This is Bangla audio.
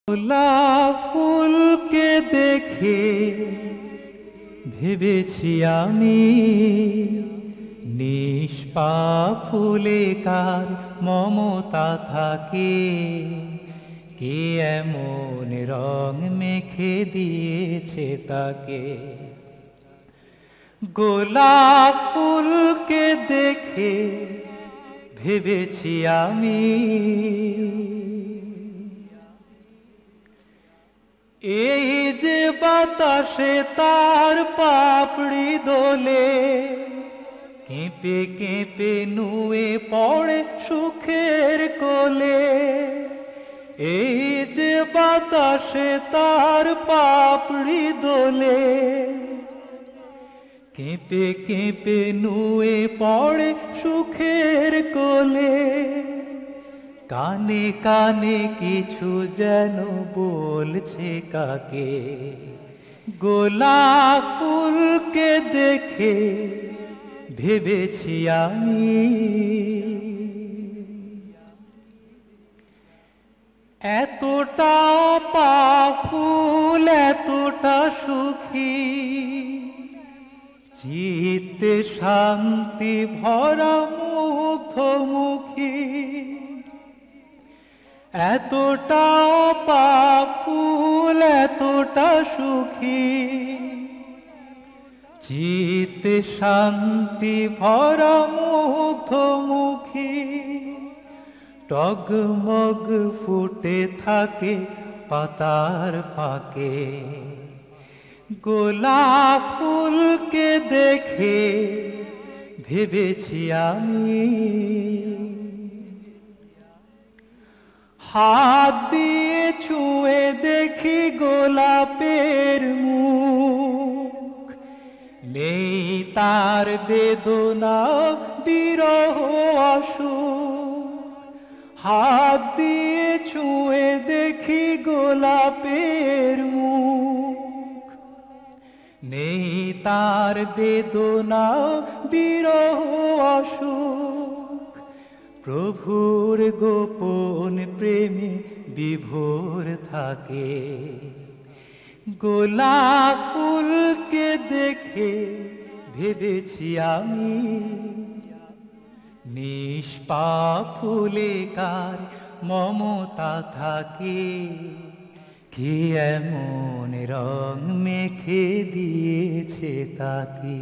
গোলাপ ফুলকে দেখে ভেবেছি আমি, নিষ্পাপ ফুলে কার মমতা থাকে, কে এমন রং মেখে দিয়েছে তাকে। গোলাপ ফুলকে দেখে ভেবেছি আমি, এই যে বাতাসে তার পাপড়ি দোলে, কেঁপে কেঁপে নুয়ে পড়ে সুখের কোলে। এই যে বাতাসে তার পাপড়ি দোলে, কেঁপে কেঁপে নুয়ে পড়ে সুখের কোলে। কানে কানে কিছু যেন বলছে কাকে, গোলাপ ফুলকে দেখে ভেবেছি আমি। এতটা পাফুল এতটা সুখী, চিত্তে শান্তি ভরা মুগ্ধমুখী। এতটা পাফুল এতটা সুখী, চিত্তে শান্তি ভরা মুগ্ধমুখী। টগমগ ফুটে থাকে পাতার ফাঁকে, গোলাপ ফুলকে দেখে ভেবেছি আমি। হাত দিয়ে ছুঁয়ে দেখি গোলাপের মুখ, নেই তার বেদনা বিরহ অসুখ। হাত দিয়ে ছুঁয়ে দেখি গোলাপের মুখ, নেই তার বেদনা বিরহ অসুখ। প্রভুর গোপন প্রেমে বিভোর থাকে, গোলাপ ফুলকে দেখে ভেবেছি আমি। নিষ্পাপ ফুলে কার মমতা থাকে, কে এমন রং মেখে দিয়েছে তাকে।